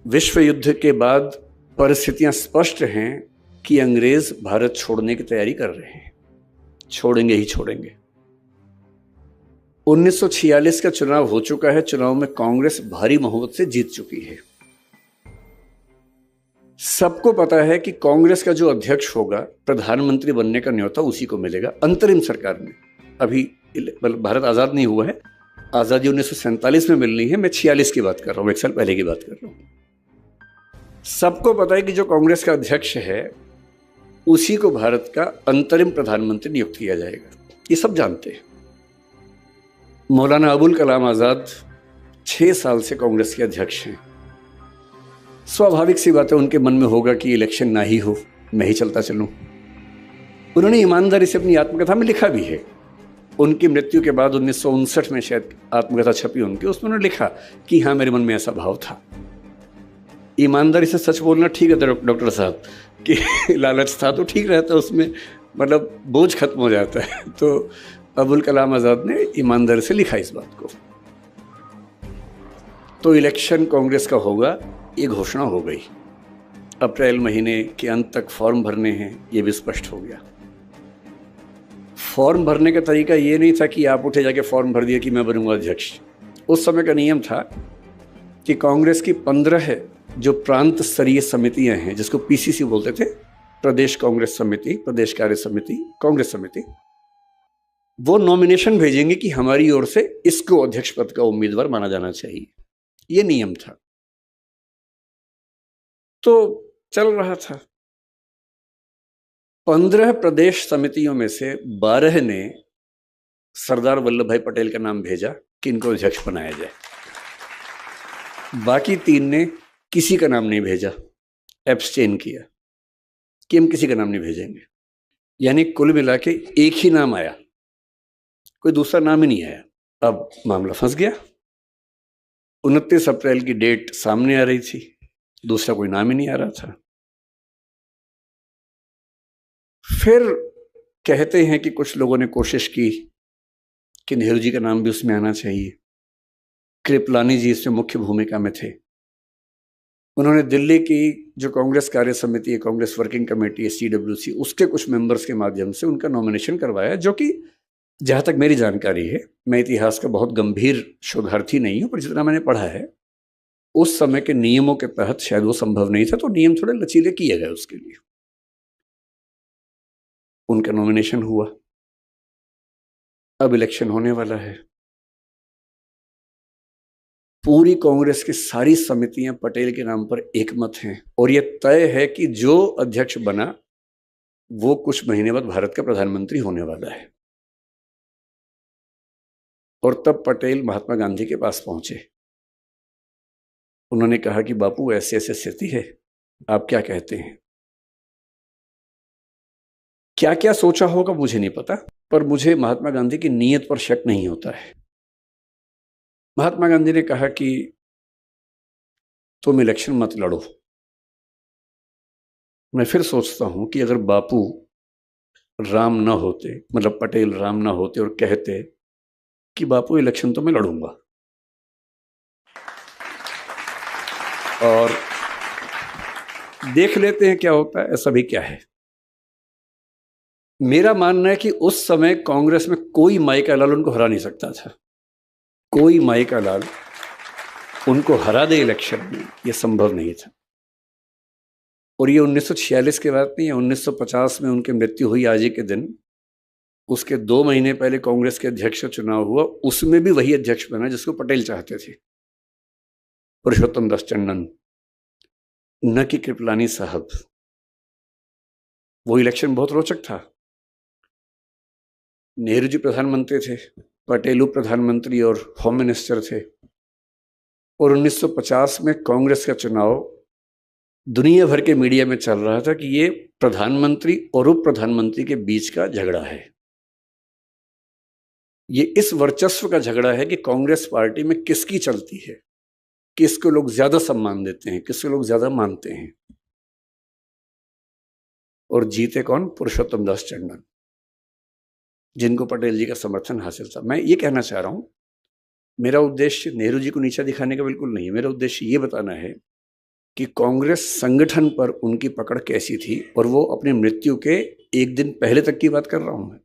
विश्व युद्ध के बाद परिस्थितियां स्पष्ट हैं कि अंग्रेज भारत छोड़ने की तैयारी कर रहे हैं, छोड़ेंगे ही छोड़ेंगे। 1946 का चुनाव हो चुका है। चुनाव में कांग्रेस भारी बहुमत से जीत चुकी है। सबको पता है कि कांग्रेस का जो अध्यक्ष होगा, प्रधानमंत्री बनने का न्योता उसी को मिलेगा अंतरिम सरकार में। अभी भारत आजाद नहीं हुआ है, आजादी 1947 में मिलनी है। मैं 46 की बात कर रहा हूं, एक साल पहले की बात कर रहा हूं। सबको पता है कि जो कांग्रेस का अध्यक्ष है उसी को भारत का अंतरिम प्रधानमंत्री नियुक्त किया जाएगा, ये सब जानते हैं। मौलाना अबुल कलाम आजाद 6 साल से कांग्रेस के अध्यक्ष हैं। स्वाभाविक सी बात है, उनके मन में होगा कि इलेक्शन ना ही हो, मैं ही चलता चलूं। उन्होंने ईमानदारी से अपनी आत्मकथा में लिखा भी है। उनकी मृत्यु के बाद 1959 में शायद आत्मकथा छपी उनकी, उसमें उन्होंने लिखा कि हाँ, मेरे मन में ऐसा भाव था। ईमानदारी से सच बोलना ठीक है डॉक्टर साहब, कि लालच था तो ठीक रहता, उसमें मतलब बोझ खत्म हो जाता है। तो अबुल कलाम आजाद ने ईमानदारी से लिखा इस बात को। तो इलेक्शन कांग्रेस का होगा, ये घोषणा हो गई। अप्रैल महीने के अंत तक फॉर्म भरने हैं, ये भी स्पष्ट हो गया। फॉर्म भरने का तरीका ये नहीं था कि आप उठे जाके फॉर्म भर दिया कि मैं बनूंगा अध्यक्ष। उस समय का नियम था कि कांग्रेस की 15 जो प्रांत स्तरीय समितियां हैं, जिसको पीसीसी बोलते थे, प्रदेश कांग्रेस समिति, प्रदेश कार्य समिति, कांग्रेस समिति, वो नॉमिनेशन भेजेंगे कि हमारी ओर से इसको अध्यक्ष पद का उम्मीदवार माना जाना चाहिए। ये नियम था। तो चल रहा था। 15 प्रदेश समितियों में से 12 ने सरदार वल्लभ भाई पटेल का नाम भेजा कि इनको अध्यक्ष बनाया जाए। बाकी 3 ने किसी का नाम नहीं भेजा, एब्सटेन किया कि हम किसी का नाम नहीं भेजेंगे। यानी कुल मिला के एक ही नाम आया, कोई दूसरा नाम ही नहीं आया। अब मामला फंस गया। 29 अप्रैल की डेट सामने आ रही थी, दूसरा कोई नाम ही नहीं आ रहा था। फिर कहते हैं कि कुछ लोगों ने कोशिश की कि नेहरू जी का नाम भी उसमें आना चाहिए। कृपलानी जी इसमें मुख्य भूमिका में थे। उन्होंने दिल्ली की जो कांग्रेस कार्य समिति है, कांग्रेस वर्किंग कमेटी है, CWC, उसके कुछ मेंबर्स के माध्यम से उनका नॉमिनेशन करवाया, जो कि जहां तक मेरी जानकारी है, मैं इतिहास का बहुत गंभीर शोधार्थी नहीं हूं, पर जितना मैंने पढ़ा है उस समय के नियमों के तहत शायद वो संभव नहीं था, तो नियम थोड़े लचीले किए गए उसके लिए। उनका नॉमिनेशन हुआ। अब इलेक्शन होने वाला है। पूरी कांग्रेस की सारी समितियां पटेल के नाम पर एकमत हैं और यह तय है कि जो अध्यक्ष बना वो कुछ महीने बाद भारत का प्रधानमंत्री होने वाला है। और तब पटेल महात्मा गांधी के पास पहुंचे। उन्होंने कहा कि बापू, ऐसे ऐसे स्थिति है, आप क्या कहते हैं? क्या क्या सोचा होगा मुझे नहीं पता, पर मुझे महात्मा गांधी की नीयत पर शक नहीं होता है। महात्मा गांधी ने कहा कि तुम इलेक्शन मत लड़ो। मैं फिर सोचता हूं कि अगर बापू राम ना होते, मतलब पटेल राम ना होते और कहते कि बापू इलेक्शन तो मैं लड़ूंगा, और देख लेते हैं क्या होता है, ऐसा भी क्या है। मेरा मानना है कि उस समय कांग्रेस में कोई माई का लाल उनको हरा नहीं सकता था। कोई माई का लाल उनको हरा दे इलेक्शन में, यह संभव नहीं था। और ये 1946 के बाद नहीं है, 1950 में उनकी मृत्यु हुई आज ही के दिन। उसके 2 महीने पहले कांग्रेस के अध्यक्ष का चुनाव हुआ, उसमें भी वही अध्यक्ष बना जिसको पटेल चाहते थे, पुरुषोत्तम दास टंडन, न कि कृपलानी साहब। वो इलेक्शन बहुत रोचक था। नेहरू जी प्रधानमंत्री थे, पटेल उप प्रधानमंत्री और होम मिनिस्टर थे। और 1950 में कांग्रेस का चुनाव दुनिया भर के मीडिया में चल रहा था कि ये प्रधानमंत्री और उप प्रधानमंत्री के बीच का झगड़ा है। ये इस वर्चस्व का झगड़ा है कि कांग्रेस पार्टी में किसकी चलती है, किसको लोग ज्यादा सम्मान देते हैं, किसको लोग ज्यादा मानते हैं। और जीते कौन? पुरुषोत्तम दास टंडन, जिनको पटेल जी का समर्थन हासिल था। मैं ये कहना चाह रहा हूं, मेरा उद्देश्य नेहरू जी को नीचा दिखाने का बिल्कुल नहीं है। मेरा उद्देश्य ये बताना है कि कांग्रेस संगठन पर उनकी पकड़ कैसी थी, और वो अपनी मृत्यु के एक दिन पहले तक की बात कर रहा हूं मैं।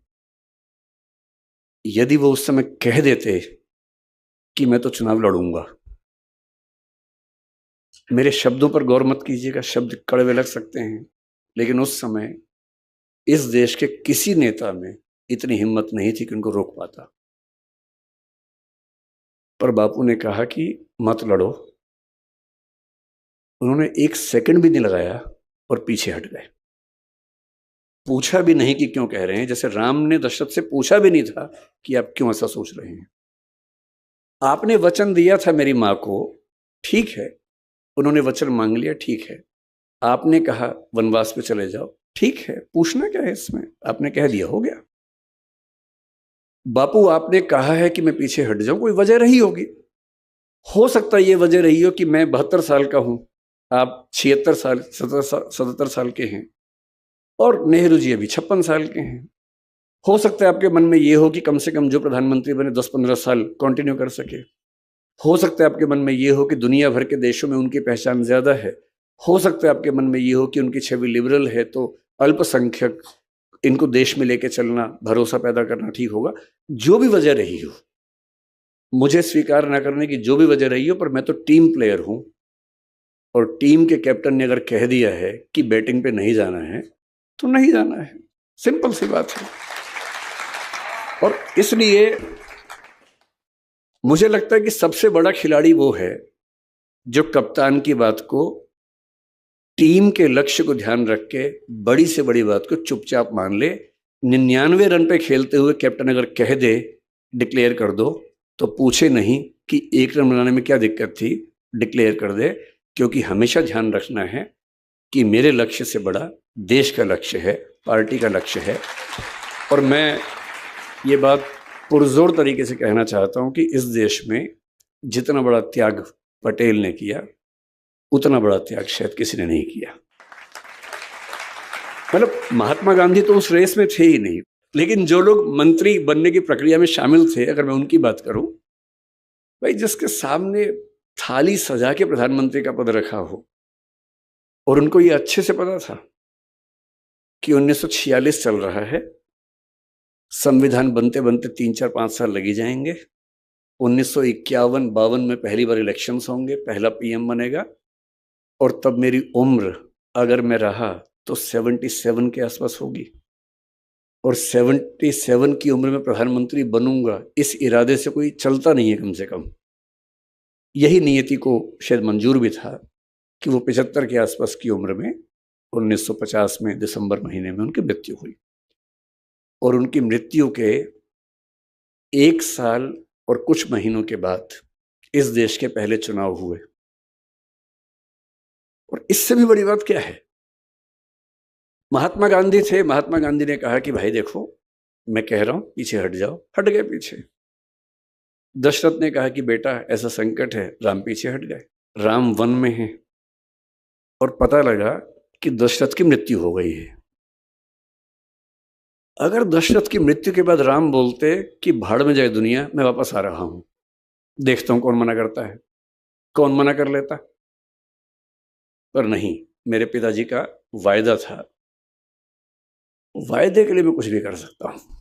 यदि वो उस समय कह देते कि मैं तो चुनाव लड़ूंगा, मेरे शब्दों पर गौर मत कीजिएगा, शब्द कड़वे लग सकते हैं, लेकिन उस समय इस देश के किसी नेता में इतनी हिम्मत नहीं थी कि उनको रोक पाता। पर बापू ने कहा कि मत लड़ो। उन्होंने एक सेकंड भी नहीं लगाया और पीछे हट गए। पूछा भी नहीं कि क्यों कह रहे हैं, जैसे राम ने दशरथ से पूछा भी नहीं था कि आप क्यों ऐसा सोच रहे हैं। आपने वचन दिया था मेरी मां को, ठीक है, उन्होंने वचन मांग लिया, ठीक है। आपने कहा वनवास पे चले जाओ, ठीक है, पूछना क्या है इसमें, आपने कह दिया, हो गया। बापू आपने कहा है कि मैं पीछे हट जाऊं, कोई वजह रही होगी, हो सकता है ये वजह रही हो कि मैं 72 साल का हूं, आप 76 साल 77 साल के हैं, और नेहरू जी अभी 56 साल के हैं। हो सकता है आपके मन में ये हो कि कम से कम जो प्रधानमंत्री बने 10-15 साल कंटिन्यू कर सके। हो सकता है आपके मन में ये हो कि दुनिया भर के देशों में उनकी पहचान ज्यादा है। हो सकता है आपके मन में ये हो कि उनकी छवि लिबरल है, तो अल्पसंख्यक इनको देश में लेके चलना, भरोसा पैदा करना ठीक होगा। जो भी वजह रही हो, मुझे स्वीकार ना करने की जो भी वजह रही हो, पर मैं तो टीम प्लेयर हूं, और टीम के कैप्टन ने अगर कह दिया है कि बैटिंग पे नहीं जाना है तो नहीं जाना है, सिंपल सी बात है। और इसलिए मुझे लगता है कि सबसे बड़ा खिलाड़ी वो है जो कप्तान की बात को, टीम के लक्ष्य को ध्यान रख के बड़ी से बड़ी बात को चुपचाप मान ले। 99 रन पे खेलते हुए कैप्टन अगर कह दे डिक्लेयर कर दो, तो पूछे नहीं कि 1 रन बनाने में क्या दिक्कत थी, डिक्लेयर कर दे। क्योंकि हमेशा ध्यान रखना है कि मेरे लक्ष्य से बड़ा देश का लक्ष्य है, पार्टी का लक्ष्य है। और मैं ये बात पुरजोर तरीके से कहना चाहता हूं कि इस देश में जितना बड़ा त्याग पटेल ने किया, उतना बड़ा त्याग शायद किसी ने नहीं किया। मतलब महात्मा गांधी तो उस रेस में थे ही नहीं, लेकिन जो लोग मंत्री बनने की प्रक्रिया में शामिल थे, अगर मैं उनकी बात करूं, भाई जिसके सामने थाली सजा के प्रधानमंत्री का पद रखा हो, और उनको ये अच्छे से पता था कि 1946 चल रहा है, संविधान बनते बनते 3-4-5 साल लगी जाएंगे, 1951-52 में पहली बार इलेक्शंस होंगे, पहला पीएम बनेगा, और तब मेरी उम्र अगर मैं रहा तो 77 के आसपास होगी, और 77 की उम्र में प्रधानमंत्री बनूंगा, इस इरादे से कोई चलता नहीं है। कम से कम यही नियति को शायद मंजूर भी था कि वो 75 के आसपास की उम्र में 1950 में दिसंबर महीने में उनकी मृत्यु हुई। और उनकी मृत्यु के 1 साल और कुछ महीनों के बाद इस देश के पहले चुनाव हुए। और इससे भी बड़ी बात क्या है, महात्मा गांधी थे, महात्मा गांधी ने कहा कि भाई देखो, मैं कह रहा हूं पीछे हट जाओ, हट गए पीछे। दशरथ ने कहा कि बेटा ऐसा संकट है, राम पीछे हट गए। राम वन में है, और पता लगा कि दशरथ की मृत्यु हो गई है। अगर दशरथ की मृत्यु के बाद राम बोलते कि भाड़ में जाए दुनिया, मैं वापस आ रहा हूं, देखता हूं कौन मना करता है, कौन मना कर लेता। पर नहीं, मेरे पिताजी का वायदा था, वायदे के लिए मैं कुछ भी कर सकता हूं।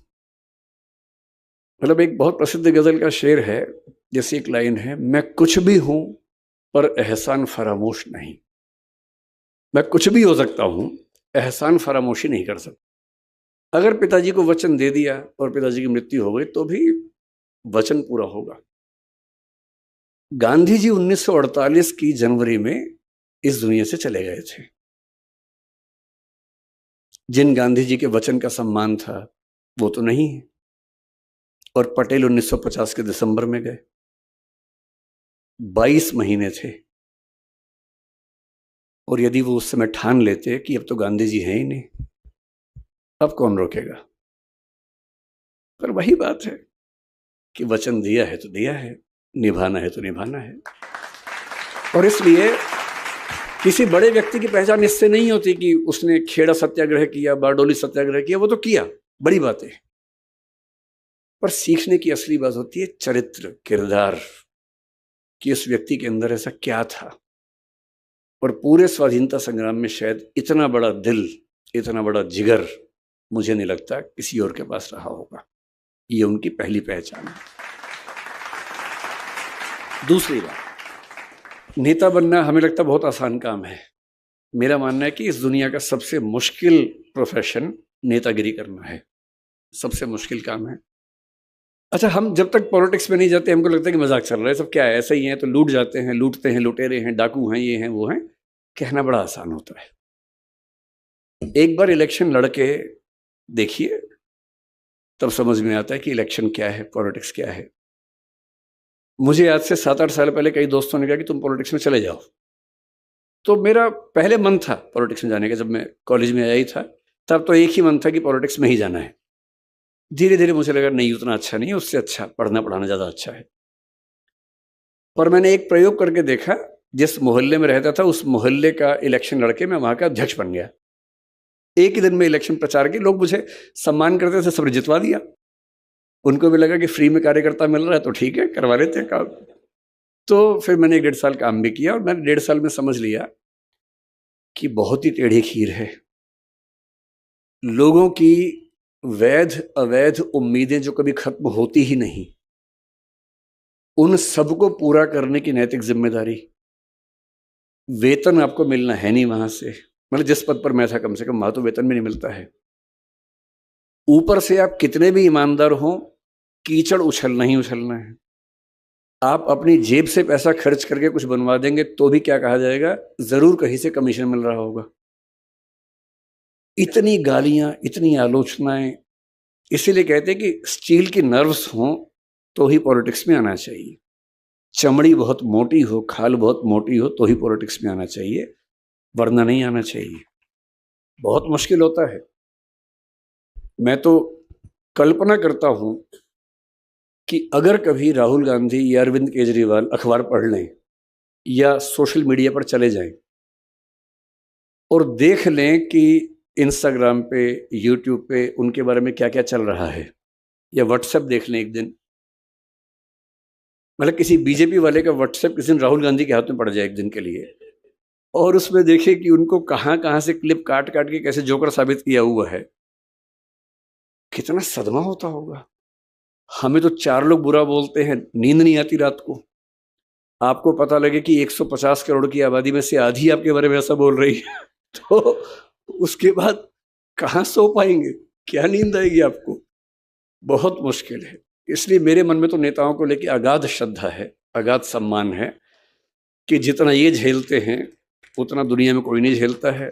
मतलब एक बहुत प्रसिद्ध गजल का शेर है, जैसी एक लाइन है, मैं कुछ भी हूं पर एहसान फरामोश नहीं। मैं कुछ भी हो सकता हूं, एहसान फरामोशी नहीं कर सकता। अगर पिताजी को वचन दे दिया और पिताजी की मृत्यु हो गई, तो भी वचन पूरा होगा। गांधी जी 1948 की जनवरी में इस दुनिया से चले गए थे। जिन गांधी जी के वचन का सम्मान था वो तो नहीं है। और पटेल 1950 के दिसंबर में गए, 22 महीने थे। और यदि वो उस समय ठान लेते कि अब तो गांधी जी हैं ही नहीं, अब कौन रोकेगा। पर वही बात है कि वचन दिया है तो दिया है, निभाना है तो निभाना है। और इसलिए किसी बड़े व्यक्ति की पहचान इससे नहीं होती कि उसने खेड़ा सत्याग्रह किया, बारडोली सत्याग्रह किया, वो तो किया, बड़ी बात है। पर सीखने की असली बात होती है चरित्र, किरदार, कि उस व्यक्ति के अंदर ऐसा क्या था। पर पूरे स्वाधीनता संग्राम में शायद इतना बड़ा दिल, इतना बड़ा जिगर मुझे नहीं लगता किसी और के पास रहा होगा। ये उनकी पहली पहचान है। दूसरी बात, नेता बनना हमें लगता बहुत आसान काम है। मेरा मानना है कि इस दुनिया का सबसे मुश्किल प्रोफेशन नेतागिरी करना है, सबसे मुश्किल काम है। अच्छा, हम जब तक पॉलिटिक्स में नहीं जाते हमको लगता है कि मजाक चल रहा है, सब क्या है, ऐसे ही है, तो लूट जाते हैं, लूटते हैं, लुटेरे हैं, डाकू हैं, ये हैं, वो हैं। कहना बड़ा आसान होता है। एक बार इलेक्शन लड़के देखिए, तब समझ में आता है कि इलेक्शन क्या है, पॉलिटिक्स क्या है। मुझे आज से 7-8 साल पहले कई दोस्तों ने कहा कि तुम पॉलिटिक्स में चले जाओ, तो मेरा पहले मन था पॉलिटिक्स में जाने का। जब मैं कॉलेज में आया ही था तब तो एक ही मन था कि पॉलिटिक्स में ही जाना है। धीरे धीरे मुझे लगा नहीं, उतना अच्छा नहीं है, उससे अच्छा पढ़ना पढ़ाना ज़्यादा अच्छा है। पर मैंने एक प्रयोग करके देखा, जिस मोहल्ले में रहता था उस मोहल्ले का इलेक्शन लड़के मैं वहाँ का अध्यक्ष बन गया। एक ही दिन में इलेक्शन प्रचार के लोग मुझे सम्मान करते थे, सब जितवा दिया। उनको भी लगा कि फ्री में कार्यकर्ता मिल रहा है तो ठीक है, करवा लेते हैं काम। तो फिर मैंने 1-1.5 साल काम भी किया और मैंने 1.5 साल में समझ लिया कि बहुत ही टेढ़ी खीर है। लोगों की वैध अवैध उम्मीदें जो कभी खत्म होती ही नहीं, उन सबको पूरा करने की नैतिक जिम्मेदारी। वेतन आपको मिलना है नहीं वहां से, मतलब जिस पद पर मैं था कम से कम वहां तो वेतन भी नहीं मिलता है। ऊपर से आप कितने भी ईमानदार हों, कीचड़ उछलना ही उछलना है। आप अपनी जेब से पैसा खर्च करके कुछ बनवा देंगे तो भी क्या कहा जाएगा, जरूर कहीं से कमीशन मिल रहा होगा। इतनी गालियां, इतनी आलोचनाएं। इसीलिए कहते हैं कि स्टील की नर्व्स हों तो ही पॉलिटिक्स में आना चाहिए। चमड़ी बहुत मोटी हो, खाल बहुत मोटी हो तो ही पॉलिटिक्स में आना चाहिए, वरना नहीं आना चाहिए। बहुत मुश्किल होता है। मैं तो कल्पना करता हूं कि अगर कभी राहुल गांधी या अरविंद केजरीवाल अखबार पढ़ लें या सोशल मीडिया पर चले जाएं और देख लें कि इंस्टाग्राम पे, यूट्यूब पे उनके बारे में क्या क्या चल रहा है, या व्हाट्सएप देख लें एक दिन, मतलब किसी बीजेपी वाले का व्हाट्सएप किसी दिन राहुल गांधी के हाथ में पड़ जाए एक दिन के लिए, और उसमें देखे कि उनको कहां कहां से क्लिप काट काट के कैसे जोकर साबित किया हुआ है, कितना सदमा होता होगा। हमें तो 4 लोग बुरा बोलते हैं, नींद नहीं आती रात को। आपको पता लगे कि 150 करोड़ की आबादी में से आधी आपके बारे में ऐसा बोल रही है तो उसके बाद कहां सो पाएंगे, क्या नींद आएगी आपको? बहुत मुश्किल है। इसलिए मेरे मन में तो नेताओं को लेकर अगाध श्रद्धा है, अगाध सम्मान है कि जितना ये झेलते हैं उतना दुनिया में कोई नहीं झेलता है।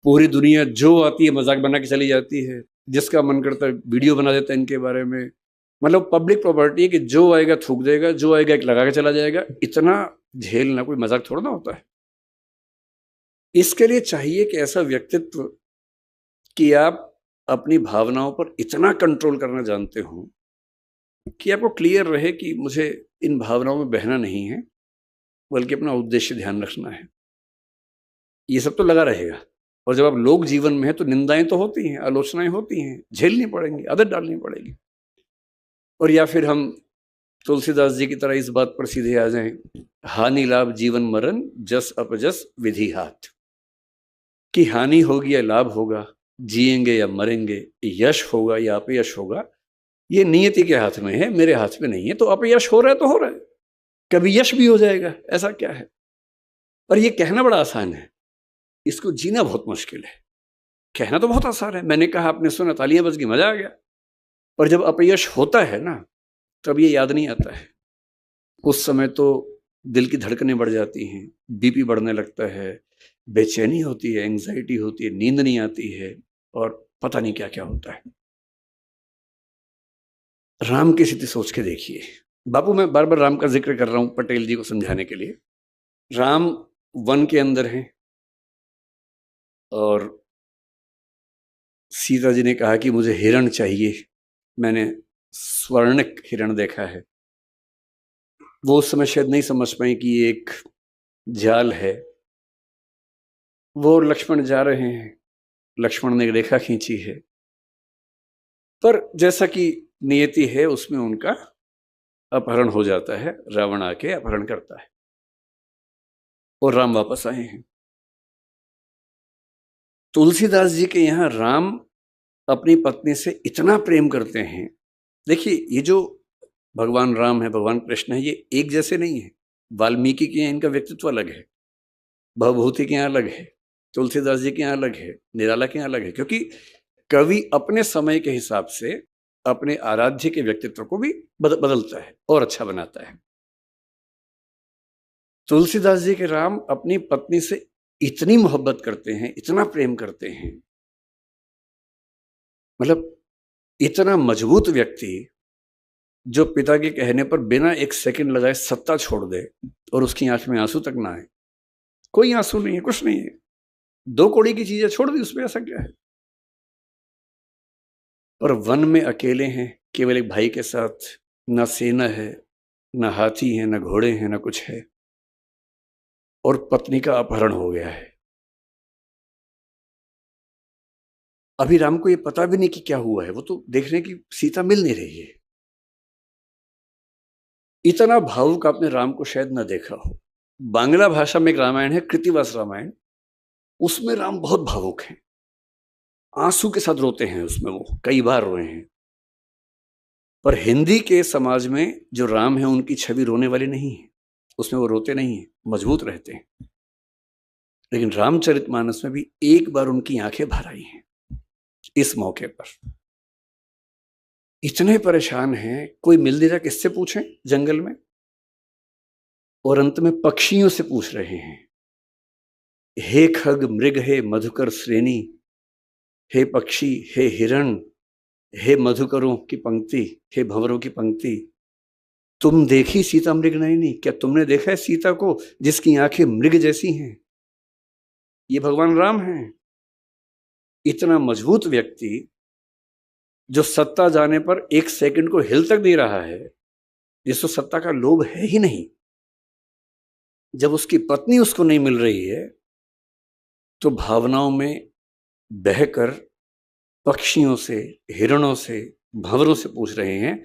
पूरी दुनिया जो आती है मजाक बना के चली जाती है, जिसका मन करता है वीडियो बना देता है इनके बारे में। मतलब पब्लिक प्रॉपर्टी है कि जो आएगा थूक देगा, जो आएगा एक लगा के चला जाएगा। इतना झेलना कोई मजाक थोड़ा ना होता है। इसके लिए चाहिए कि ऐसा व्यक्तित्व कि आप अपनी भावनाओं पर इतना कंट्रोल करना जानते हो कि आपको क्लियर रहे कि मुझे इन भावनाओं में बहना नहीं है, बल्कि अपना उद्देश्य ध्यान रखना है। ये सब तो लगा रहेगा। और जब आप लोग जीवन में है तो निंदाएं तो होती हैं, आलोचनाएं होती हैं, झेलनी पड़ेंगी, आदत डालनी पड़ेगी। और या फिर हम तुलसीदास जी की तरह इस बात पर सीधे आ जाएं, हानि लाभ जीवन मरण जस अपजस विधि हाथ। कि हानि होगी या लाभ होगा, जिएंगे या मरेंगे, यश होगा या अपयश होगा, ये नियति के हाथ में है, मेरे हाथ में नहीं है। तो अपयश हो रहा है तो हो रहा है, कभी यश भी हो जाएगा, ऐसा क्या है। और ये कहना बड़ा आसान है, इसको जीना बहुत मुश्किल है। कहना तो बहुत आसान है, मैंने कहा, आपने सुना, तालियां बज गई, मजा आ गया। पर जब अपयश होता है ना, तब ये याद नहीं आता है। उस समय तो दिल की धड़कनें बढ़ जाती हैं, बीपी बढ़ने लगता है, बेचैनी होती है, एंजाइटी होती है, नींद नहीं आती है, और पता नहीं क्या क्या होता है। राम की स्थिति सोच के देखिए। बापू, मैं बार बार राम का जिक्र कर रहा हूं पटेल जी को समझाने के लिए। राम वन के अंदर हैं और सीता जी ने कहा कि मुझे हिरण चाहिए, मैंने स्वर्णिक हिरण देखा है। वो उस समय शायद नहीं समझ पाई कि ये एक जाल है। वो और लक्ष्मण जा रहे हैं, लक्ष्मण ने एक रेखा खींची है, पर जैसा कि नियति है उसमें उनका अपहरण हो जाता है, रावण आके अपहरण करता है। और राम वापस आए हैं। तुलसीदास जी के यहाँ राम अपनी पत्नी से इतना प्रेम करते हैं। देखिए, ये जो भगवान राम है, भगवान कृष्ण है, ये एक जैसे नहीं है। वाल्मीकि के यहाँ इनका व्यक्तित्व अलग है, भवभूति के यहाँ अलग है, तुलसीदास जी के यहाँ अलग है, निराला के यहाँ अलग है, क्योंकि कवि अपने समय के हिसाब से अपने आराध्य के व्यक्तित्व को भी बदलता है और अच्छा बनाता है। तुलसीदास जी के राम अपनी पत्नी से इतनी मोहब्बत करते हैं, इतना प्रेम करते हैं, मतलब इतना मजबूत व्यक्ति जो पिता के कहने पर बिना एक सेकंड लगाए सत्ता छोड़ दे और उसकी आंख में आंसू तक ना आए। कोई आंसू नहीं है, कुछ नहीं है, 2 कौड़ी की चीजें छोड़ दी, उसमें ऐसा क्या है। और वन में अकेले हैं, केवल एक भाई के साथ, ना सेना है, ना हाथी है, ना घोड़े हैं, ना कुछ है, और पत्नी का अपहरण हो गया है। अभी राम को ये पता भी नहीं कि क्या हुआ है, वो तो देख रहे हैं कि सीता मिल नहीं रही है। इतना भावुक आपने राम को शायद ना देखा हो। बांग्ला भाषा में एक रामायण है, कृतिवास रामायण, उसमें राम बहुत भावुक हैं, आंसू के साथ रोते हैं उसमें, वो कई बार रोए हैं। पर हिंदी के समाज में जो राम है उनकी छवि रोने वाली नहीं है, उसमें वो रोते नहीं है, मजबूत रहते हैं। लेकिन रामचरितमानस में भी एक बार उनकी आंखें भर आई हैं इस मौके पर। इतने परेशान हैं, कोई मिल नहीं रहा, किससे पूछें जंगल में, और अंत में पक्षियों से पूछ रहे हैं, हे खग मृग, हे मधुकर श्रेणी, हे पक्षी, हे हिरण, हे मधुकरों की पंक्ति, हे भंवरों की पंक्ति, तुम देखी सीता मृग नयनी, क्या तुमने देखा है सीता को जिसकी आंखें मृग जैसी हैं। ये भगवान राम हैं। इतना मजबूत व्यक्ति जो सत्ता जाने पर एक सेकंड को हिल तक नहीं रहा है, जिसको सत्ता का लोभ है ही नहीं, जब उसकी पत्नी उसको नहीं मिल रही है तो भावनाओं में बहकर पक्षियों से, हिरणों से, भंवरों से पूछ रहे हैं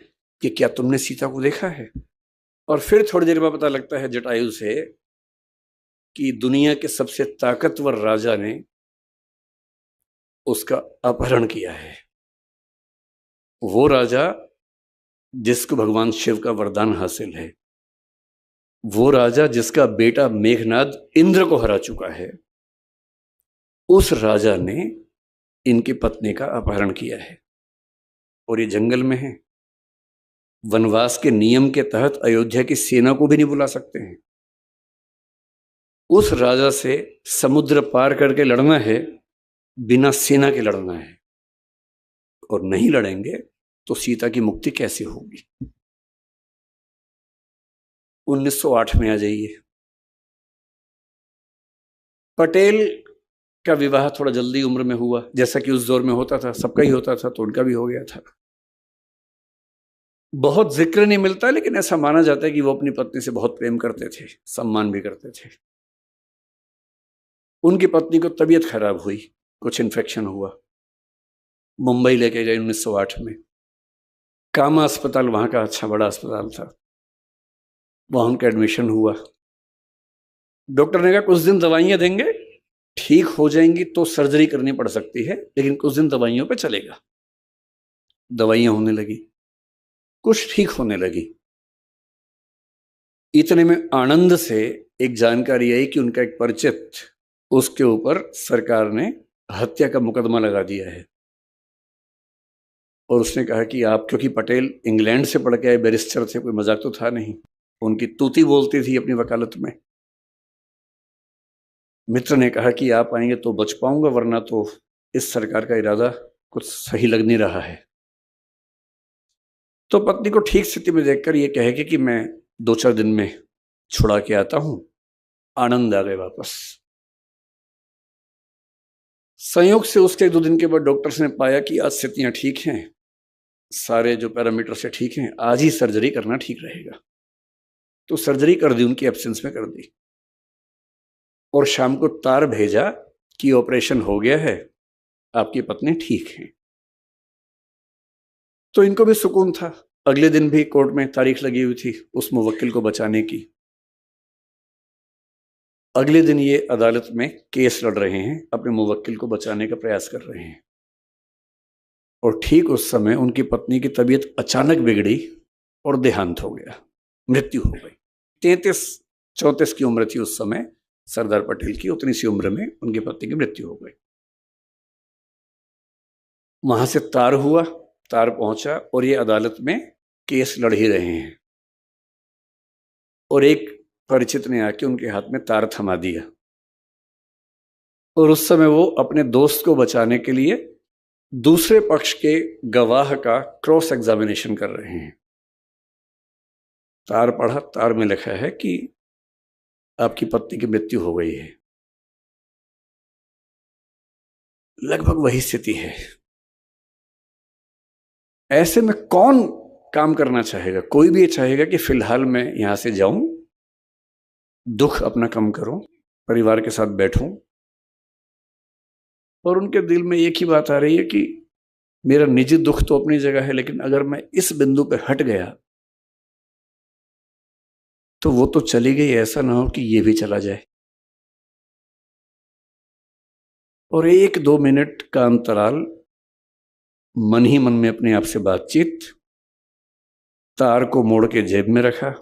कि क्या तुमने सीता को देखा है। और फिर थोड़ी देर बाद पता लगता है जटायु से कि दुनिया के सबसे ताकतवर राजा ने उसका अपहरण किया है। वो राजा जिसको भगवान शिव का वरदान हासिल है, वो राजा जिसका बेटा मेघनाद इंद्र को हरा चुका है, उस राजा ने इनकी पत्नी का अपहरण किया है। और ये जंगल में है, वनवास के नियम के तहत अयोध्या की सेना को भी नहीं बुला सकते हैं। उस राजा से समुद्र पार करके लड़ना है, बिना सेना के लड़ना है, और नहीं लड़ेंगे तो सीता की मुक्ति कैसे होगी। 1908 में आ जाइए। पटेल का विवाह थोड़ा जल्दी उम्र में हुआ, जैसा कि उस दौर में होता था, सबका ही होता था, तो उनका भी हो गया था। बहुत जिक्र नहीं मिलता, लेकिन ऐसा माना जाता है कि वो अपनी पत्नी से बहुत प्रेम करते थे, सम्मान भी करते थे। उनकी पत्नी को तबीयत खराब हुई, कुछ इन्फेक्शन हुआ, मुंबई लेके गए 1908 में। कामा अस्पताल वहां का अच्छा बड़ा अस्पताल था, वहां उनका एडमिशन हुआ। डॉक्टर ने कहा कुछ दिन दवाइयां देंगे, ठीक हो जाएंगी तो सर्जरी करनी पड़ सकती है, लेकिन कुछ दिन दवाइयों पे चलेगा। दवाइयां होने लगी, कुछ ठीक होने लगी। इतने में आनंद से एक जानकारी आई कि उनका एक परिचित, उसके ऊपर सरकार ने हत्या का मुकदमा लगा दिया है। और उसने कहा कि आप, क्योंकि पटेल इंग्लैंड से पढ़ के आए बैरिस्टर थे, कोई मजाक तो था नहीं, उनकी तूती बोलती थी अपनी वकालत में। मित्र ने कहा कि आप आएंगे तो बच पाऊंगा, वरना तो इस सरकार का इरादा कुछ सही लग नहीं रहा है। तो पत्नी को ठीक स्थिति में देखकर ये कहे कि मैं 2-4 दिन में छुड़ा के आता हूं। आनंद आ गए वापस। संयोग से उसके 2 दिन के बाद डॉक्टर्स ने पाया कि आज स्थितियां ठीक हैं, सारे जो पैरामीटर से ठीक हैं, आज ही सर्जरी करना ठीक रहेगा। तो सर्जरी कर दी, उनकी एब्सेंस में कर दी, और शाम को तार भेजा कि ऑपरेशन हो गया है, आपकी पत्नी ठीक है। तो इनको भी सुकून था। अगले दिन भी कोर्ट में तारीख लगी हुई थी उस मुवक्किल को बचाने की। अगले दिन ये अदालत में केस लड़ रहे हैं, अपने मुवक्किल को बचाने का प्रयास कर रहे हैं, और ठीक उस समय उनकी पत्नी की तबीयत अचानक बिगड़ी और देहांत हो गया, मृत्यु हो गई। 33-34 की उम्र थी उस समय सरदार पटेल की, उतनी सी उम्र में उनकी पत्नी की मृत्यु हो गई। वहां से तार हुआ, तार पहुंचा और ये अदालत में केस लड़ ही रहे हैं, और एक परिचित ने आके उनके हाथ में तार थमा दिया, और उस समय वो अपने दोस्त को बचाने के लिए दूसरे पक्ष के गवाह का क्रॉस एग्जामिनेशन कर रहे हैं। तार पढ़ा, तार में लिखा है कि आपकी पत्नी की मृत्यु हो गई है। लगभग वही स्थिति है। ऐसे में कौन काम करना चाहेगा? कोई भी ये चाहेगा कि फिलहाल मैं यहां से जाऊं, दुख अपना कम करूं, परिवार के साथ बैठूं, और उनके दिल में एक ही बात आ रही है कि मेरा निजी दुख तो अपनी जगह है, लेकिन अगर मैं इस बिंदु पर हट गया तो वो तो चली गई, ऐसा ना हो कि ये भी चला जाए। और 1-2 मिनट का अंतराल, मन ही मन में अपने आप से बातचीत, तार को मोड़ के जेब में रखा,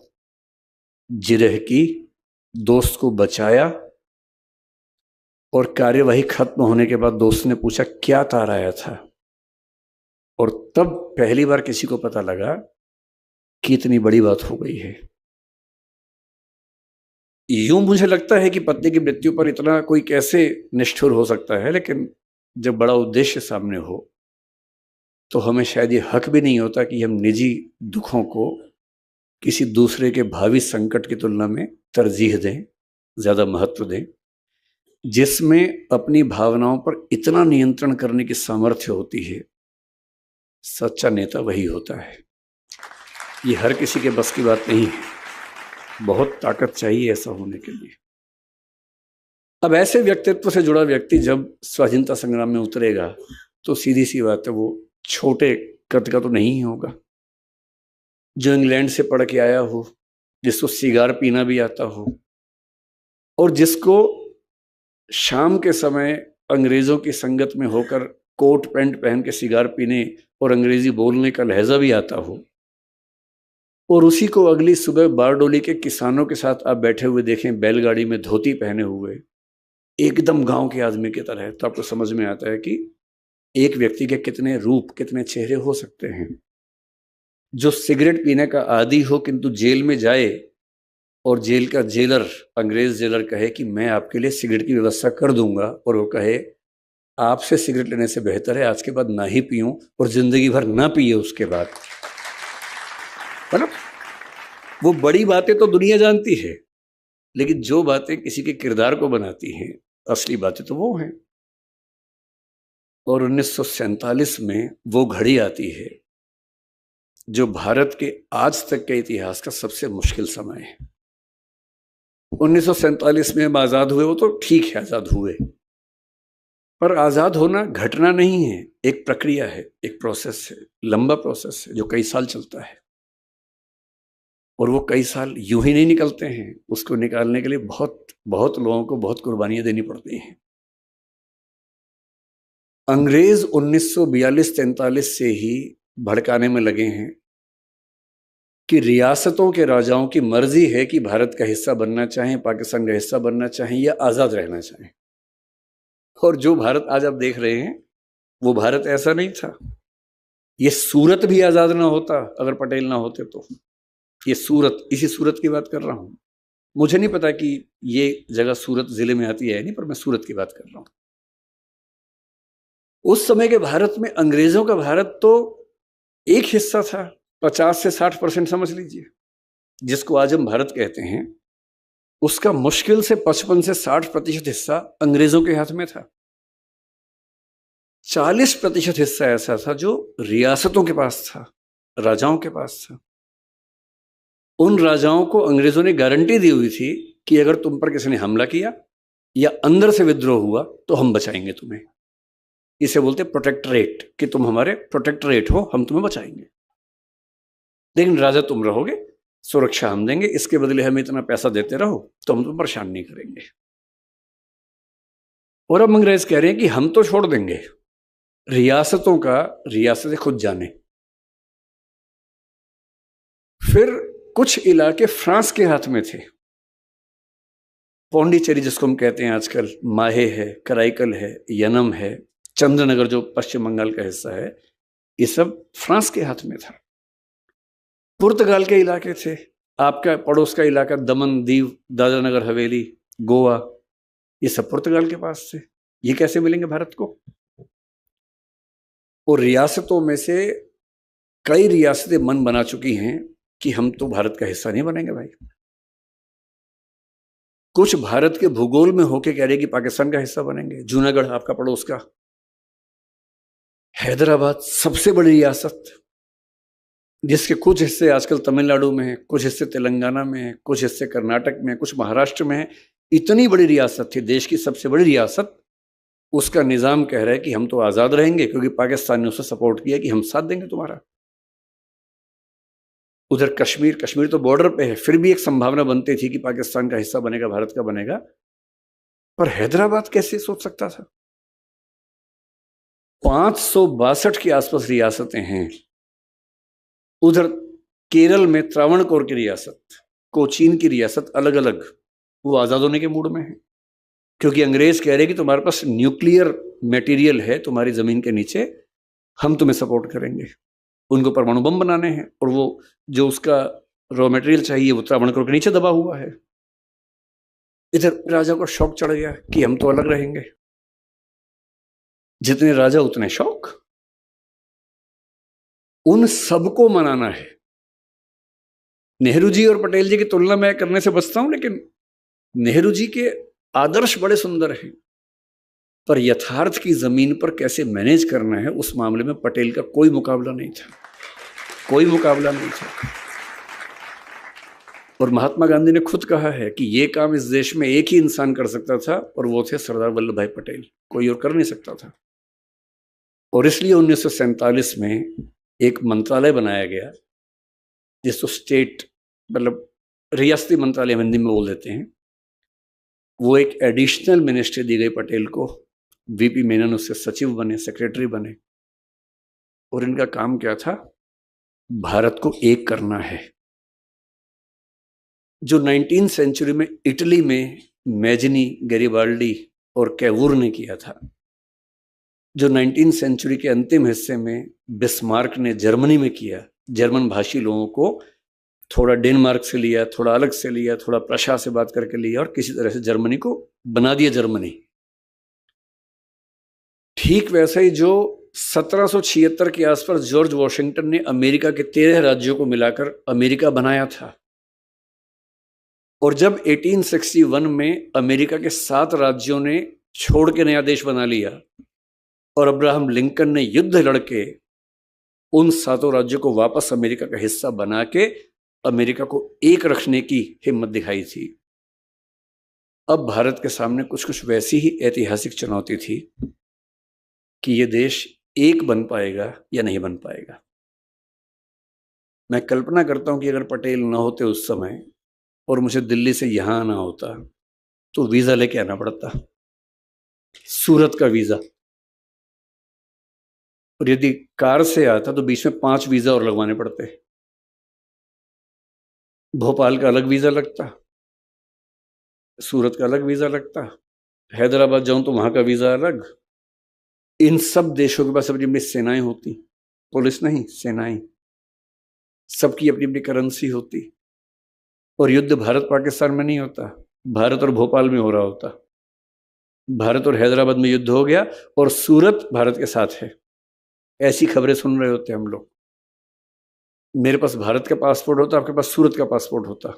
जिरह की, दोस्त को बचाया, और कार्यवाही खत्म होने के बाद दोस्त ने पूछा क्या तार आया था, और तब पहली बार किसी को पता लगा कि इतनी बड़ी बात हो गई है। यूं मुझे लगता है कि पत्नी की मृत्यु पर इतना कोई कैसे निष्ठुर हो सकता है, लेकिन जब बड़ा उद्देश्य सामने हो तो हमें शायद ये हक भी नहीं होता कि हम निजी दुखों को किसी दूसरे के भावी संकट की तुलना में तरजीह दें, ज्यादा महत्व दें। जिसमें अपनी भावनाओं पर इतना नियंत्रण करने की सामर्थ्य होती है, सच्चा नेता वही होता है। ये हर किसी के बस की बात नहीं है, बहुत ताकत चाहिए ऐसा होने के लिए। अब ऐसे व्यक्तित्व से जुड़ा व्यक्ति जब स्वाधीनता संग्राम में उतरेगा तो सीधी सी बात है, वो छोटे कद का तो नहीं होगा। जो इंग्लैंड से पढ़ के आया हो, जिसको सिगार पीना भी आता हो, और जिसको शाम के समय अंग्रेजों की संगत में होकर कोट पैंट पहन के सिगार पीने और अंग्रेजी बोलने का लहजा भी आता हो, और उसी को अगली सुबह बारडोली के किसानों के साथ आप बैठे हुए देखें, बैलगाड़ी में धोती पहने हुए, एकदम गांव के आदमी की तरह, तो आपको समझ में आता है कि एक व्यक्ति के कितने रूप, कितने चेहरे हो सकते हैं। जो सिगरेट पीने का आदी हो किंतु जेल में जाए और जेल का जेलर, अंग्रेज जेलर कहे कि मैं आपके लिए सिगरेट की व्यवस्था कर दूंगा, और वो कहे आपसे सिगरेट लेने से बेहतर है आज के बाद ना ही पीऊं और जिंदगी भर ना पिए उसके बाद। मतलब वो बड़ी बातें तो दुनिया जानती है, लेकिन जो बातें किसी के किरदार को बनाती हैं, असली बातें तो वो हैं। और 1947 में वो घड़ी आती है जो भारत के आज तक के इतिहास का सबसे मुश्किल समय है। 1947 में हम आजाद हुए, वो तो ठीक है आजाद हुए, पर आजाद होना घटना नहीं है, एक प्रक्रिया है, एक प्रोसेस है, लंबा प्रोसेस है जो कई साल चलता है। और वो कई साल यूं ही नहीं निकलते हैं, उसको निकालने के लिए बहुत बहुत लोगों को बहुत कुर्बानियां देनी पड़ती हैं। अंग्रेज 1942-43 से ही भड़काने में लगे हैं कि रियासतों के राजाओं की मर्जी है कि भारत का हिस्सा बनना चाहें, पाकिस्तान का हिस्सा बनना चाहें या आजाद रहना चाहें। और जो भारत आज आप देख रहे हैं वो भारत ऐसा नहीं था। ये सूरत भी आजाद ना होता अगर पटेल ना होते तो। ये सूरत, इसी सूरत की बात कर रहा हूं। मुझे नहीं पता कि ये जगह सूरत जिले में आती है नहीं, पर मैं सूरत की बात कर रहा हूं। उस समय के भारत में अंग्रेजों का भारत तो एक हिस्सा था, 50 से 60% समझ लीजिए। जिसको आज हम भारत कहते हैं उसका मुश्किल से 55 से 60% हिस्सा अंग्रेजों के हाथ में था। 40% हिस्सा ऐसा था जो रियासतों के पास था, राजाओं के पास था। उन राजाओं को अंग्रेजों ने गारंटी दी हुई थी कि अगर तुम पर किसी ने हमला किया या अंदर से विद्रोह हुआ तो हम बचाएंगे तुम्हें। इसे बोलते प्रोटेक्टरेट, कि तुम हमारे प्रोटेक्टरेट हो, हम तुम्हें बचाएंगे, लेकिन राजा तुम रहोगे सुरक्षा हम देंगे, इसके बदले हमें इतना पैसा देते रहो तो हम तो परेशान नहीं करेंगे। और अब अंग्रेज कह रहे हैं कि हम तो छोड़ देंगे, रियासतों का रियासतें खुद जाने। फिर कुछ इलाके फ्रांस के हाथ में थे, पौंडीचेरी जिसको हम कहते हैं आजकल, माहे है, कराईकल है, यनम है, चंद्रनगर जो पश्चिम बंगाल का हिस्सा है, ये सब फ्रांस के हाथ में था। पुर्तगाल के इलाके थे, आपका पड़ोस का इलाका दमन दीव, दादरा नगर हवेली, गोवा, ये सब पुर्तगाल के पास थे। ये कैसे मिलेंगे भारत को? और रियासतों में से कई रियासतें मन बना चुकी हैं कि हम तो भारत का हिस्सा नहीं बनेंगे भाई। कुछ भारत के भूगोल में होके कह रहे कि पाकिस्तान का हिस्सा बनेंगे। जूनागढ़ आपका पड़ोस का, हैदराबाद सबसे बड़ी रियासत, जिसके कुछ हिस्से आजकल तमिलनाडु में है, कुछ हिस्से तेलंगाना में है, कुछ हिस्से कर्नाटक में है, कुछ महाराष्ट्र में है। इतनी बड़ी रियासत थी, देश की सबसे बड़ी रियासत, उसका निजाम कह रहा है कि हम तो आजाद रहेंगे क्योंकि पाकिस्तान ने उसे सपोर्ट किया कि हम साथ देंगे तुम्हारा। उधर कश्मीर, कश्मीर तो बॉर्डर पे है, फिर भी एक संभावना बनती थी कि पाकिस्तान का हिस्सा बनेगा, भारत का बनेगा। पर हैदराबाद कैसे सोच सकता था? 562 के आसपास रियासतें हैं। उधर केरल में त्रावणकोर की रियासत, कोचीन की रियासत, अलग अलग, वो आजाद होने के मूड में है क्योंकि अंग्रेज कह रहे कि तुम्हारे पास न्यूक्लियर मटेरियल है तुम्हारी जमीन के नीचे, हम तुम्हें सपोर्ट करेंगे। उनको परमाणु बम बनाने हैं और वो जो उसका रॉ मटेरियल चाहिए वो त्रावणकोर के नीचे दबा हुआ है। इधर राजा को शौक चढ़ गया कि हम तो अलग रहेंगे। जितने राजा उतने शौक। उन सबको मनाना है। नेहरू जी और पटेल जी की तुलना मैं करने से बचता हूं, लेकिन नेहरू जी के आदर्श बड़े सुंदर हैं, पर यथार्थ की जमीन पर कैसे मैनेज करना है उस मामले में पटेल का कोई मुकाबला नहीं था, कोई मुकाबला नहीं था। और महात्मा गांधी ने खुद कहा है कि यह काम इस देश में एक ही इंसान कर सकता था और वो थे सरदार वल्लभ भाई पटेल, कोई और कर नहीं सकता था। और इसलिए 1947 में एक मंत्रालय बनाया गया जिसको स्टेट, मतलब रियासती मंत्रालय हिंदी में बोल देते हैं। वो एक एडिशनल मिनिस्ट्री दी गई पटेल को, वीपी मेनन उससे सचिव बने, सेक्रेटरी बने। और इनका काम क्या था? भारत को एक करना है। जो 19वीं सेंचुरी में इटली में मैजनी, गैरिबाल्डी और कैवूर ने किया था, जो 19वीं सेंचुरी के अंतिम हिस्से में बिस्मार्क ने जर्मनी में किया, जर्मन भाषी लोगों को थोड़ा डेनमार्क से लिया, थोड़ा अलग से लिया, थोड़ा प्रशा से बात करके लिया और किसी तरह से जर्मनी को बना दिया जर्मनी। ठीक वैसे ही जो 1776 के आसपास जॉर्ज वॉशिंगटन ने अमेरिका के 13 राज्यों को मिलाकर अमेरिका बनाया था। और जब 1861 में अमेरिका के 7 राज्यों ने छोड़ के नया देश बना लिया और अब्राहम लिंकन ने युद्ध लड़के उन 7 राज्यों को वापस अमेरिका का हिस्सा बना के अमेरिका को एक रखने की हिम्मत दिखाई थी। अब भारत के सामने कुछ कुछ वैसी ही ऐतिहासिक चुनौती थी कि यह देश एक बन पाएगा या नहीं बन पाएगा। मैं कल्पना करता हूं कि अगर पटेल न होते उस समय और मुझे दिल्ली से यहां आना होता तो वीजा लेके आना पड़ता, सूरत का वीजा। और यदि कार से आता तो बीच में 5 वीजा और लगवाने पड़ते। भोपाल का अलग वीजा लगता, सूरत का अलग वीजा लगता, हैदराबाद जाऊं तो वहां का वीजा अलग। इन सब देशों के पास अपनी अपनी सेनाएं होती, पुलिस नहीं, सेनाएं, सबकी अपनी अपनी करेंसी होती। और युद्ध भारत पाकिस्तान में नहीं होता, भारत और भोपाल में हो रहा होता। भारत और हैदराबाद में युद्ध हो गया और सूरत भारत के साथ है, ऐसी खबरें सुन रहे होते हम लोग। मेरे पास भारत का पासपोर्ट होता, आपके पास सूरत का पासपोर्ट होता।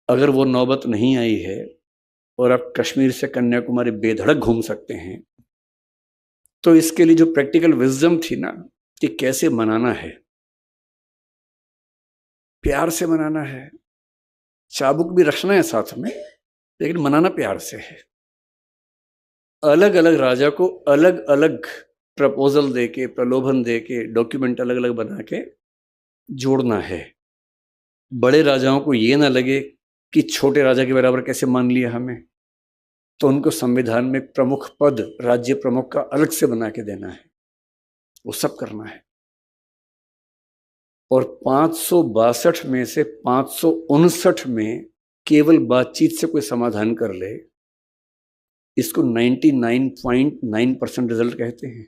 अगर वो नौबत नहीं आई है और आप कश्मीर से कन्याकुमारी बेधड़क घूम सकते हैं, तो इसके लिए जो प्रैक्टिकल विजडम थी ना कि कैसे मनाना है, प्यार से मनाना है, चाबुक भी रखना है साथ में, लेकिन मनाना प्यार से है। अलग अलग राजा को अलग अलग प्रपोजल देके, प्रलोभन देके, डॉक्यूमेंट अलग अलग बना के जोड़ना है। बड़े राजाओं को ये ना लगे कि छोटे राजा के बराबर कैसे मान लिया हमें, तो उनको संविधान में प्रमुख पद राज्य प्रमुख का अलग से बना के देना है, वो सब करना है। और 562 में से 559 में केवल बातचीत से कोई समाधान कर ले, इसको 99.9% रिजल्ट कहते हैं।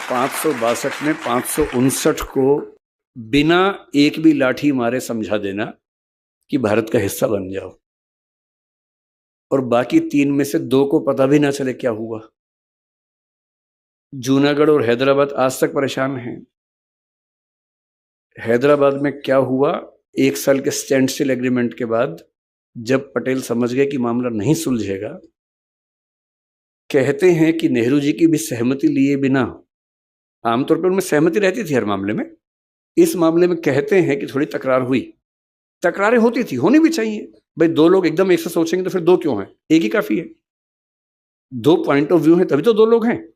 562 में 559 को बिना एक भी लाठी मारे समझा देना कि भारत का हिस्सा बन जाओ, और बाकी 3 में से 2 को पता भी ना चले क्या हुआ। जूनागढ़ और हैदराबाद आज तक परेशान हैं। हैदराबाद में क्या हुआ, 1 साल के स्टैंड स्टिल एग्रीमेंट के बाद जब पटेल समझ गए कि मामला नहीं सुलझेगा, कहते हैं कि नेहरू जी की भी सहमति लिए बिना, आमतौर पर उनमें सहमति रहती थी हर मामले में, इस मामले में कहते हैं कि थोड़ी तकरार हुई। तकरारें होती थी, होनी भी चाहिए भाई। 2 लोग एकदम एक से सोचेंगे तो फिर 2 क्यों हैं, एक ही काफी है। 2 पॉइंट ऑफ व्यू है तभी तो 2 लोग हैं।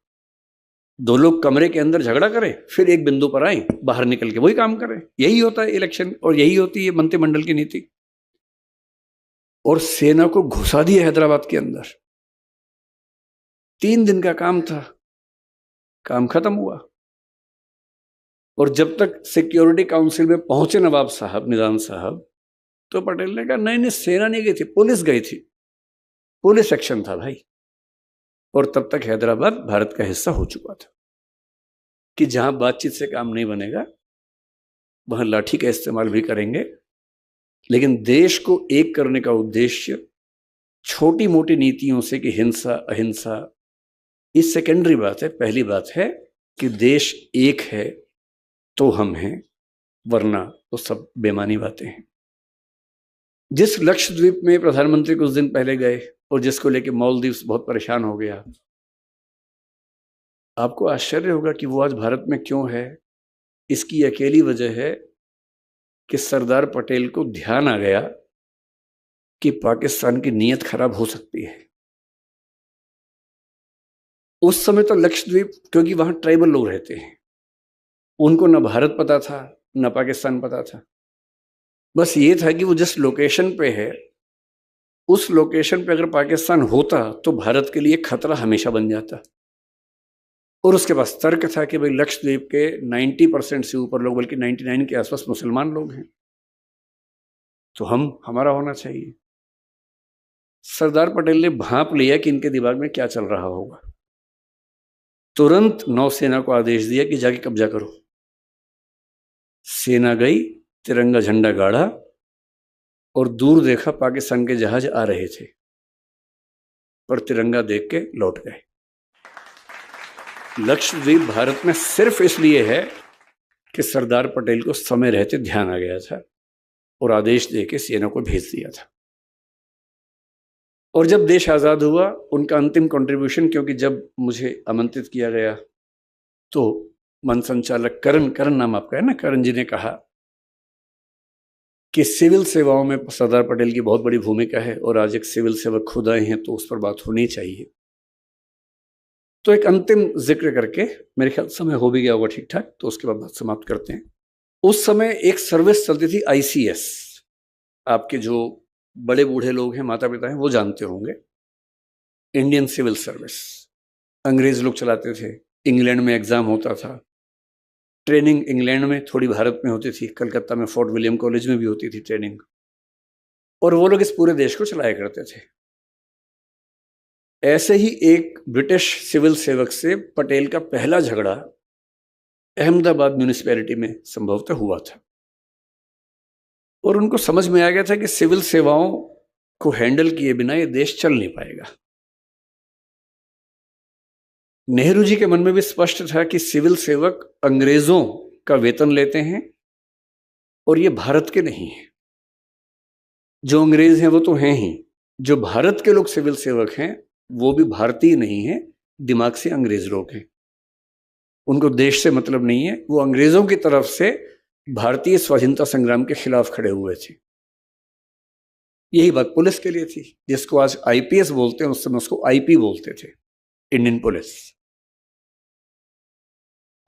2 लोग कमरे के अंदर झगड़ा करें, फिर एक बिंदु पर आए, बाहर निकल के वही काम करें। यही होता है इलेक्शन, और यही होती है मंत्रिमंडल की नीति। और सेना को घुसा दिया हैदराबाद के अंदर। 3 दिन का काम था, काम खत्म हुआ। और जब तक सिक्योरिटी काउंसिल में पहुंचे नवाब साहब, निजाम साहब, तो पटेल ने कहा नहीं नहीं, सेना नहीं गई थी, पुलिस गई थी, पुलिस एक्शन था भाई। और तब तक हैदराबाद भारत का हिस्सा हो चुका था कि जहां बातचीत से काम नहीं बनेगा वहां लाठी का इस्तेमाल भी करेंगे। लेकिन देश को एक करने का उद्देश्य छोटी मोटी नीतियों से कि हिंसा अहिंसा, ये सेकेंडरी बात है। पहली बात है कि देश एक है तो हम हैं, वरना तो सब बेमानी बातें हैं। जिस लक्षद्वीप में प्रधानमंत्री कुछ दिन पहले गए और जिसको लेके मालदीव्स बहुत परेशान हो गया, आपको आश्चर्य होगा कि वो आज भारत में क्यों है। इसकी अकेली वजह है कि सरदार पटेल को ध्यान आ गया कि पाकिस्तान की नीयत खराब हो सकती है। उस समय तो लक्षद्वीप, क्योंकि वहां ट्राइबल लोग रहते हैं, उनको न भारत पता था न पाकिस्तान पता था। बस ये था कि वो जिस लोकेशन पे है, उस लोकेशन पे अगर पाकिस्तान होता तो भारत के लिए खतरा हमेशा बन जाता। और उसके पास तर्क था कि भाई लक्षद्वीप के 90% से ऊपर लोग, बल्कि 99 के आसपास मुसलमान लोग हैं, तो हमारा होना चाहिए। सरदार पटेल ने भांप लिया कि इनके दिमाग में क्या चल रहा होगा। तुरंत नौसेना को आदेश दिया कि जाके कब्जा करो। सेना गई, तिरंगा झंडा गाड़ा और दूर देखा पाकिस्तान के जहाज आ रहे थे, पर तिरंगा देख के लौट गए। लक्षद्वीप भारत में सिर्फ इसलिए है कि सरदार पटेल को समय रहते ध्यान आ गया था और आदेश देके सेना को भेज दिया था। और जब देश आजाद हुआ, उनका अंतिम कंट्रीब्यूशन, क्योंकि जब मुझे आमंत्रित किया गया तो मन संचालक करण नाम आपका है ना, करण जी ने कहा कि सिविल सेवाओं में सरदार पटेल की बहुत बड़ी भूमिका है और आज एक सिविल सेवक खुद आए हैं तो उस पर बात होनी चाहिए। तो एक अंतिम जिक्र करके, मेरे ख्याल समय हो भी गया होगा ठीक ठाक, तो उसके बाद बात समाप्त करते हैं। उस समय एक सर्विस चलती थी ICS, आपके जो बड़े बूढ़े लोग हैं, माता पिता हैं, वो जानते होंगे, इंडियन सिविल सर्विस। अंग्रेज लोग चलाते थे, इंग्लैंड में एग्जाम होता था, ट्रेनिंग इंग्लैंड में, थोड़ी भारत में होती थी, कलकत्ता में फोर्ट विलियम कॉलेज में भी होती थी ट्रेनिंग, और वो लोग इस पूरे देश को चलाया करते थे। ऐसे ही एक ब्रिटिश सिविल सेवक से पटेल का पहला झगड़ा अहमदाबाद म्यूनिसिपैलिटी में संभवतः हुआ था, और उनको समझ में आ गया था कि सिविल सेवाओं को हैंडल किए बिना ये देश चल नहीं पाएगा। नेहरू जी के मन में भी स्पष्ट था कि सिविल सेवक अंग्रेजों का वेतन लेते हैं और ये भारत के नहीं है। जो अंग्रेज हैं वो तो हैं ही, जो भारत के लोग सिविल सेवक हैं वो भी भारतीय नहीं है, दिमाग से अंग्रेज लोग हैं। उनको देश से मतलब नहीं है, वो अंग्रेजों की तरफ से भारतीय स्वाधीनता संग्राम के खिलाफ खड़े हुए थे। यही बात पुलिस के लिए थी, जिसको आज IPS बोलते हैं, उस समय उसको IP बोलते थे, इंडियन पुलिस।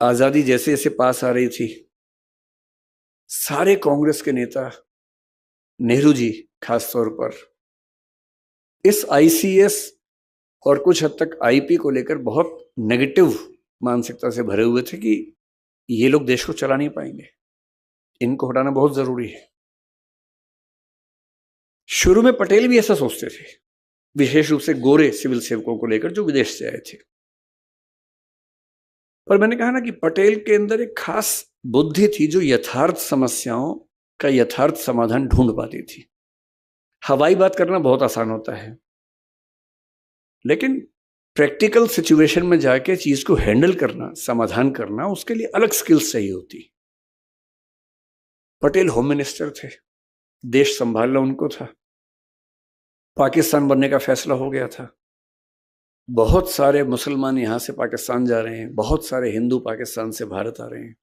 आजादी जैसे जैसे पास आ रही थी, सारे कांग्रेस के नेता, नेहरू जी खास तौर पर, इस आईसीएस और कुछ हद तक आईपी को लेकर बहुत नेगेटिव मानसिकता से भरे हुए थे कि ये लोग देश को चला नहीं पाएंगे, इनको हटाना बहुत जरूरी है। शुरू में पटेल भी ऐसा सोचते थे, विशेष रूप से गोरे सिविल सेवकों को लेकर जो विदेश से आए थे। पर मैंने कहा ना कि पटेल के अंदर एक खास बुद्धि थी जो यथार्थ समस्याओं का यथार्थ समाधान ढूंढ पाती थी। हवाई बात करना बहुत आसान होता है, लेकिन प्रैक्टिकल सिचुएशन में जाके चीज को हैंडल करना, समाधान करना, उसके लिए अलग स्किल्स चाहिए होती। पटेल होम मिनिस्टर थे, देश संभालना उनको था। पाकिस्तान बनने का फैसला हो गया था, बहुत सारे मुसलमान यहां से पाकिस्तान जा रहे हैं, बहुत सारे हिंदू पाकिस्तान से भारत आ रहे हैं।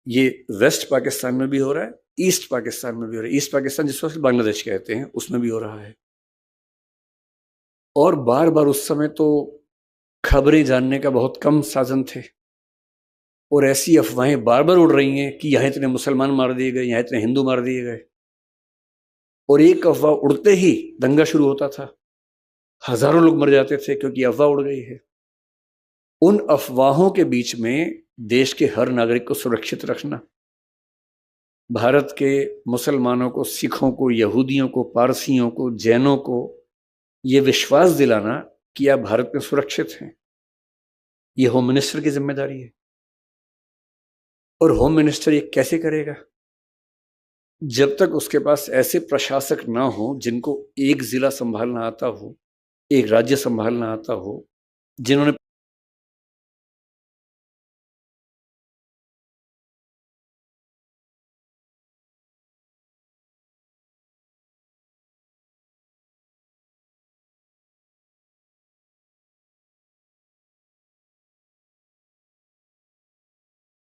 ये वेस्ट पाकिस्तान में भी हो रहा है, ईस्ट पाकिस्तान में भी हो रहा है। ईस्ट पाकिस्तान जिस वक्त बांग्लादेश कहते हैं उसमें भी हो रहा है। और बार बार उस समय तो खबरें जानने का बहुत कम साधन थे, और ऐसी अफवाहें बार बार उड़ रही हैं कि यहाँ इतने मुसलमान मार दिए गए, यहाँ इतने हिंदू मार दिए गए। और एक अफवाह उड़ते ही दंगा शुरू होता था, हजारों लोग मर जाते थे क्योंकि अफवाह उड़ गई है। उन अफवाहों के बीच में देश के हर नागरिक को सुरक्षित रखना, भारत के मुसलमानों को, सिखों को, यहूदियों को, पारसियों को, जैनों को ये विश्वास दिलाना कि आप भारत में सुरक्षित हैं, ये होम मिनिस्टर की जिम्मेदारी है। और होम मिनिस्टर ये कैसे करेगा? जब तक उसके पास ऐसे प्रशासक ना हो जिनको एक जिला संभालना आता हो, एक राज्य संभालना आता हो, जिन्होंने